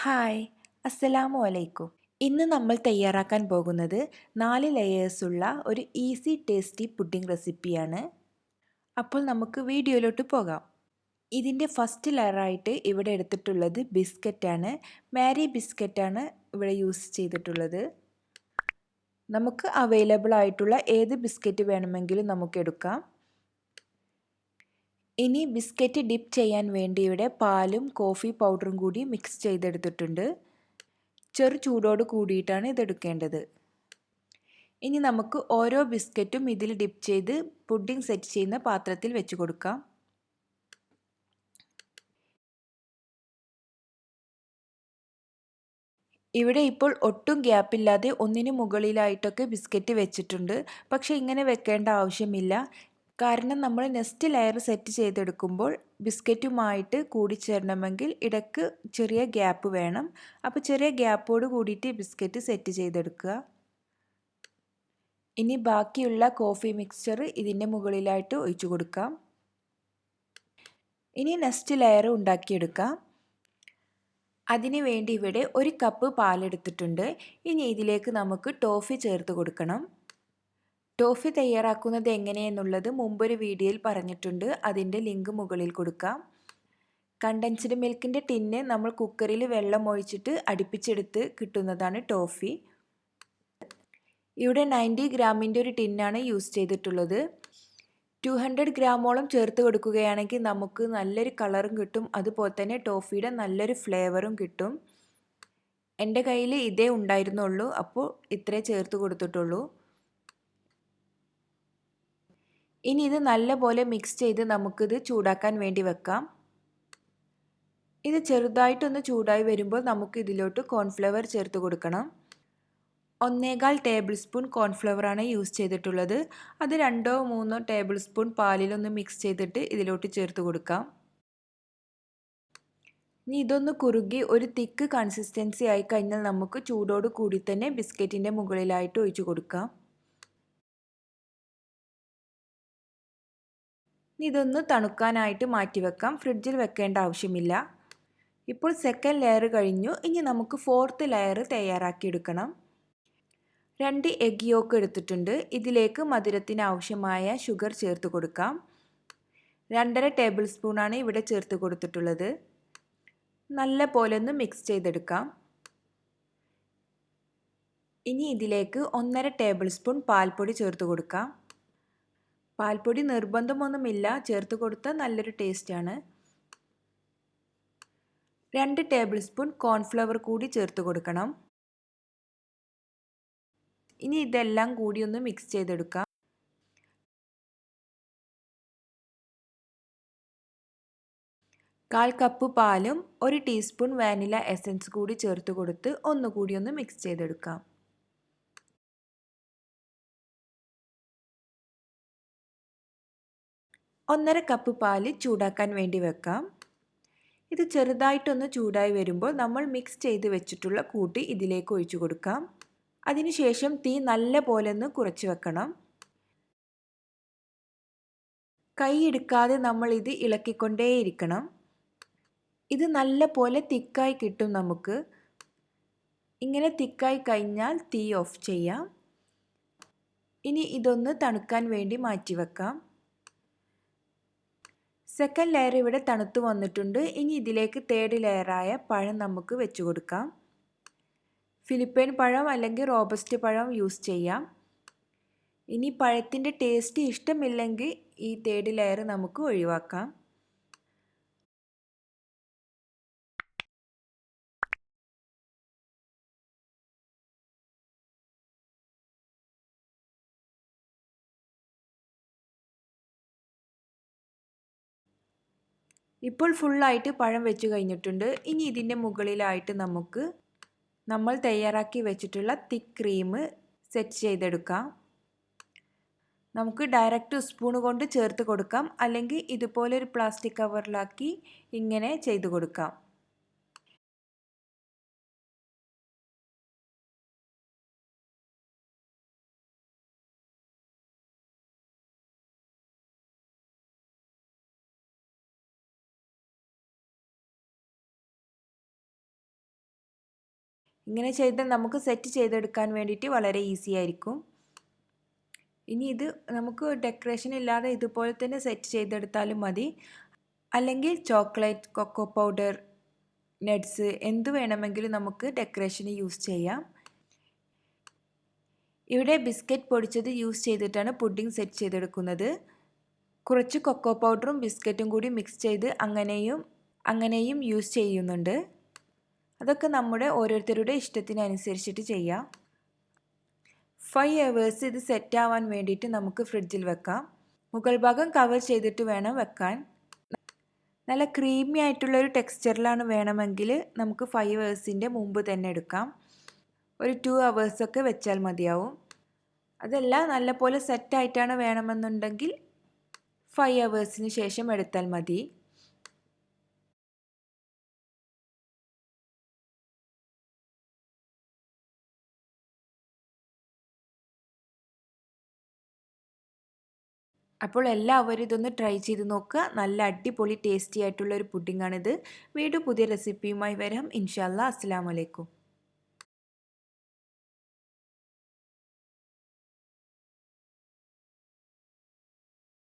Hi, അസ്സലാമു അലൈക്കും. ഇന്ന് നമ്മൾ തയ്യാറാക്കാൻ പോകുന്നത് 4 ലെയേഴ്സുള്ള ഒരു ഈസി ടേസ്റ്റി പുഡിംഗ് റെസിപ്പിയാണ്. അപ്പോൾ നമുക്ക് വീഡിയോയിലോട്ട് പോകാം. ഇതിൻ്റെ ഫസ്റ്റ് ലെയറായിട്ട് ഇവിടെ എടുത്തിട്ടുള്ളത് ബിസ്ക്കറ്റാണ്. മാരി ബിസ്ക്കറ്റാണ് ഇവിടെ യൂസ് ചെയ്തിട്ടുള്ളത്. നമുക്ക് അവൈലബിൾ ആയിട്ടുള്ള ഏത് ബിസ്ക്കറ്റ് വേണമെങ്കിലും നമുക്ക് എടുക്കാം. ഇനി ബിസ്ക്കറ്റ് ഡിപ്പ് ചെയ്യാൻ വേണ്ടി ഇവിടെ പാലും കോഫി പൗഡറും കൂടി മിക്സ് ചെയ്തെടുത്തിട്ടുണ്ട്. ചെറു ചൂടോട് കൂടിയിട്ടാണ് ഇതെടുക്കേണ്ടത്. ഇനി നമുക്ക് ഓരോ ബിസ്ക്കറ്റും ഇതിൽ ഡിപ്പ് ചെയ്ത് പുഡിംഗ് സെറ്റ് ചെയ്യുന്ന പാത്രത്തിൽ വെച്ച് കൊടുക്കാം. ഇവിടെ ഇപ്പോൾ ഒട്ടും ഗ്യാപ്പില്ലാതെ ഒന്നിനു മുകളിലായിട്ടൊക്കെ ബിസ്ക്കറ്റ് വെച്ചിട്ടുണ്ട്. പക്ഷേ ഇങ്ങനെ വെക്കേണ്ട ആവശ്യമില്ല. കാരണം നമ്മൾ നെക്സ്റ്റ് ലെയർ സെറ്റ് ചെയ്തെടുക്കുമ്പോൾ ബിസ്ക്കറ്റുമായിട്ട് കൂടിച്ചേരണമെങ്കിൽ ഇടയ്ക്ക് ചെറിയ ഗ്യാപ്പ് വേണം. അപ്പോൾ ചെറിയ ഗ്യാപ്പോട് കൂടിയിട്ട് ബിസ്ക്കറ്റ് സെറ്റ് ചെയ്തെടുക്കുക. ഇനി ബാക്കിയുള്ള കോഫി മിക്സ്ചർ ഇതിൻ്റെ മുകളിലായിട്ട് ഒഴിച്ചു കൊടുക്കാം. ഇനി നെക്സ്റ്റ് ലെയർ ഉണ്ടാക്കിയെടുക്കാം. അതിനു വേണ്ടി ഇവിടെ 1 കപ്പ് പാലെടുത്തിട്ടുണ്ട്. ഇനി ഇതിലേക്ക് നമുക്ക് ടോഫി ചേർത്ത് കൊടുക്കണം. ടോഫി തയ്യാറാക്കുന്നത് എങ്ങനെയെന്നുള്ളത് മുമ്പൊരു വീഡിയോയിൽ പറഞ്ഞിട്ടുണ്ട്. അതിൻ്റെ ലിങ്ക് മുകളിൽ കൊടുക്കാം. കണ്ടൻസ്ഡ് മിൽക്കിൻ്റെ ടിന്ന് നമ്മൾ കുക്കറിൽ വെള്ളം ഒഴിച്ചിട്ട് അടുപ്പിച്ചെടുത്ത് കിട്ടുന്നതാണ് ടോഫി. ഇവിടെ 90 ഗ്രാമിൻ്റെ ഒരു ടിന്നാണ് യൂസ് ചെയ്തിട്ടുള്ളത്. 200 ഗ്രാമോളം ചേർത്ത് കൊടുക്കുകയാണെങ്കിൽ നമുക്ക് നല്ലൊരു കളറും കിട്ടും. അതുപോലെ തന്നെ ടോഫിയുടെ നല്ലൊരു ഫ്ലേവറും കിട്ടും. എൻ്റെ കയ്യിൽ ഇതേ ഉണ്ടായിരുന്നുള്ളൂ, അപ്പോൾ ഇത്രേ ചേർത്ത് കൊടുത്തിട്ടുള്ളൂ. ഇനി ഇത് നല്ലപോലെ മിക്സ് ചെയ്ത് നമുക്കിത് ചൂടാക്കാൻ വേണ്ടി വെക്കാം. ഇത് ചെറുതായിട്ടൊന്ന് ചൂടായി വരുമ്പോൾ നമുക്ക് ഇതിലോട്ട് കോൺഫ്ലവർ ചേർത്ത് കൊടുക്കണം. 1.25 ടേബിൾ സ്പൂൺ കോൺഫ്ലവറാണ് യൂസ് ചെയ്തിട്ടുള്ളത്. അത് 2-3 ടേബിൾ സ്പൂൺ പാലിലൊന്ന് മിക്സ് ചെയ്തിട്ട് ഇതിലോട്ട് ചേർത്ത് കൊടുക്കാം. ഇനി ഇതൊന്ന് കുറുകി ഒരു തിക്ക് കൺസിസ്റ്റൻസി ആയി കഴിഞ്ഞാൽ നമുക്ക് ചൂടോട് കൂടി തന്നെ ബിസ്ക്കറ്റിൻ്റെ മുകളിലായിട്ട് ഒഴിച്ചു കൊടുക്കാം. ഇനി ഇതൊന്ന് തണുക്കാനായിട്ട് മാറ്റിവെക്കാം. ഫ്രിഡ്ജിൽ വെക്കേണ്ട ആവശ്യമില്ല. ഇപ്പോൾ സെക്കൻഡ് ലെയർ കഴിഞ്ഞു. ഇനി നമുക്ക് 4th ലെയർ തയ്യാറാക്കിയെടുക്കണം. 2 എഗ് യോക്ക് എടുത്തിട്ടുണ്ട്. ഇതിലേക്ക് മധുരത്തിന് ആവശ്യമായ ഷുഗർ ചേർത്ത് കൊടുക്കാം. 2.5 ടേബിൾ സ്പൂണാണ് ഇവിടെ ചേർത്ത് കൊടുത്തിട്ടുള്ളത്. നല്ല പോലെ ഒന്ന് മിക്സ് ചെയ്തെടുക്കാം. ഇനി ഇതിലേക്ക് 1.5 ടേബിൾ സ്പൂൺ പാൽപ്പൊടി ചേർത്ത് കൊടുക്കാം. പാൽപ്പൊടി നിർബന്ധമൊന്നുമില്ല, ചേർത്ത് കൊടുത്താൽ നല്ലൊരു ടേസ്റ്റാണ്. 2 ടേബിൾ സ്പൂൺ കോൺഫ്ലവർ കൂടി ചേർത്ത് കൊടുക്കണം. ഇനി ഇതെല്ലാം കൂടി ഒന്ന് മിക്സ് ചെയ്തെടുക്കാം. കാൽ കപ്പ് പാലും 1 ടീസ്പൂൺ വാനില എസൻസ് കൂടി ചേർത്ത് കൊടുത്ത് ഒന്നുകൂടി ഒന്ന് മിക്സ് ചെയ്തെടുക്കാം. ഒന്നര കപ്പ് പാല് ചൂടാക്കാൻ വേണ്ടി വെക്കാം. ഇത് ചെറുതായിട്ടൊന്ന് ചൂടായി വരുമ്പോൾ നമ്മൾ മിക്സ് ചെയ്ത് വെച്ചിട്ടുള്ള കൂട്ട് ഇതിലേക്ക് ഒഴിച്ചു കൊടുക്കാം. അതിനുശേഷം തീ നല്ല പോലെ ഒന്ന് കുറച്ച് വെക്കണം. കൈ എടുക്കാതെ നമ്മൾ ഇത് ഇളക്കിക്കൊണ്ടേയിരിക്കണം. ഇത് നല്ല പോലെ തിക്കായി കിട്ടും നമുക്ക്. ഇങ്ങനെ തിക്കായി കഴിഞ്ഞാൽ തീ ഓഫ് ചെയ്യാം. ഇനി ഇതൊന്ന് തണുക്കാൻ വേണ്ടി മാറ്റി വെക്കാം. സെക്കൻഡ് ലെയർ ഇവിടെ തണുത്ത് വന്നിട്ടുണ്ട്. ഇനി ഇതിലേക്ക് തേർഡ് ലെയറായ പഴം നമുക്ക് വെച്ച് കൊടുക്കാം. ഫിലിപ്പൈൻ പഴം അല്ലെങ്കിൽ റോബസ്റ്റ് പഴം യൂസ് ചെയ്യാം. ഇനി പഴത്തിൻ്റെ ടേസ്റ്റ് ഇഷ്ടമില്ലെങ്കിൽ ഈ തേർഡ് ലെയർ നമുക്ക് ഒഴിവാക്കാം. ഇപ്പോൾ ഫുള്ളായിട്ട് പഴം വെച്ച് കഴിഞ്ഞിട്ടുണ്ട്. ഇനി ഇതിൻ്റെ മുകളിലായിട്ട് നമുക്ക് നമ്മൾ തയ്യാറാക്കി വെച്ചിട്ടുള്ള തിക്ക് ക്രീം സെറ്റ് ചെയ്തെടുക്കാം. നമുക്ക് ഡയറക്റ്റ് സ്പൂൺ കൊണ്ട് ചേർത്ത് കൊടുക്കാം, അല്ലെങ്കിൽ ഇതുപോലെ ഒരു പ്ലാസ്റ്റിക് കവറിലാക്കി ഇങ്ങനെ ചെയ്ത് കൊടുക്കാം. ഇങ്ങനെ ചെയ്താൽ നമുക്ക് സെറ്റ് ചെയ്തെടുക്കാൻ വേണ്ടിയിട്ട് വളരെ ഈസി ആയിരിക്കും. ഇനി ഇത് നമുക്ക് ഡെക്കറേഷൻ ഇല്ലാതെ ഇതുപോലെ തന്നെ സെറ്റ് ചെയ്തെടുത്താലും മതി. അല്ലെങ്കിൽ ചോക്ലേറ്റ്, കൊക്കോ പൗഡർ, നട്ട്സ് എന്ത് വേണമെങ്കിലും നമുക്ക് ഡെക്കറേഷന് യൂസ് ചെയ്യാം. ഇവിടെ ബിസ്ക്കറ്റ് പൊടിച്ചത് യൂസ് ചെയ്തിട്ടാണ് പുഡിംഗ് സെറ്റ് ചെയ്തെടുക്കുന്നത്. കുറച്ച് കൊക്കോ പൗഡറും ബിസ്ക്കറ്റും കൂടി മിക്സ് ചെയ്ത് അങ്ങനെയും യൂസ് ചെയ്യുന്നുണ്ട്. അതൊക്കെ നമ്മുടെ ഓരോരുത്തരുടെ ഇഷ്ടത്തിനനുസരിച്ചിട്ട് ചെയ്യാം. 5 hours ഇത് സെറ്റ് ആവാൻ വേണ്ടിയിട്ട് നമുക്ക് ഫ്രിഡ്ജിൽ വെക്കാം. മുകൾ ഭാഗം കവർ ചെയ്തിട്ട് വേണം വെക്കാൻ. നല്ല ക്രീമി ആയിട്ടുള്ളൊരു ടെക്സ്ചറിലാണ് വേണമെങ്കിൽ നമുക്ക് 5 hours മുമ്പ് തന്നെ എടുക്കാം. ഒരു 2 hours ഒക്കെ വെച്ചാൽ മതിയാവും. അതല്ല നല്ലപോലെ സെറ്റായിട്ടാണ് വേണമെന്നുണ്ടെങ്കിൽ 5 hours ശേഷം എടുത്താൽ മതി. അപ്പോൾ എല്ലാവരും ഇതൊന്ന് ട്രൈ ചെയ്ത് നോക്കുക. നല്ല അടിപൊളി ടേസ്റ്റി ആയിട്ടുള്ള ഒരു പുഡിംഗ് ആണിത്. വീണ്ടും പുതിയ റെസിപ്പിയുമായി വരാം. ഇൻഷാ അല്ലാ. അസ്സലാമു അലൈക്കും.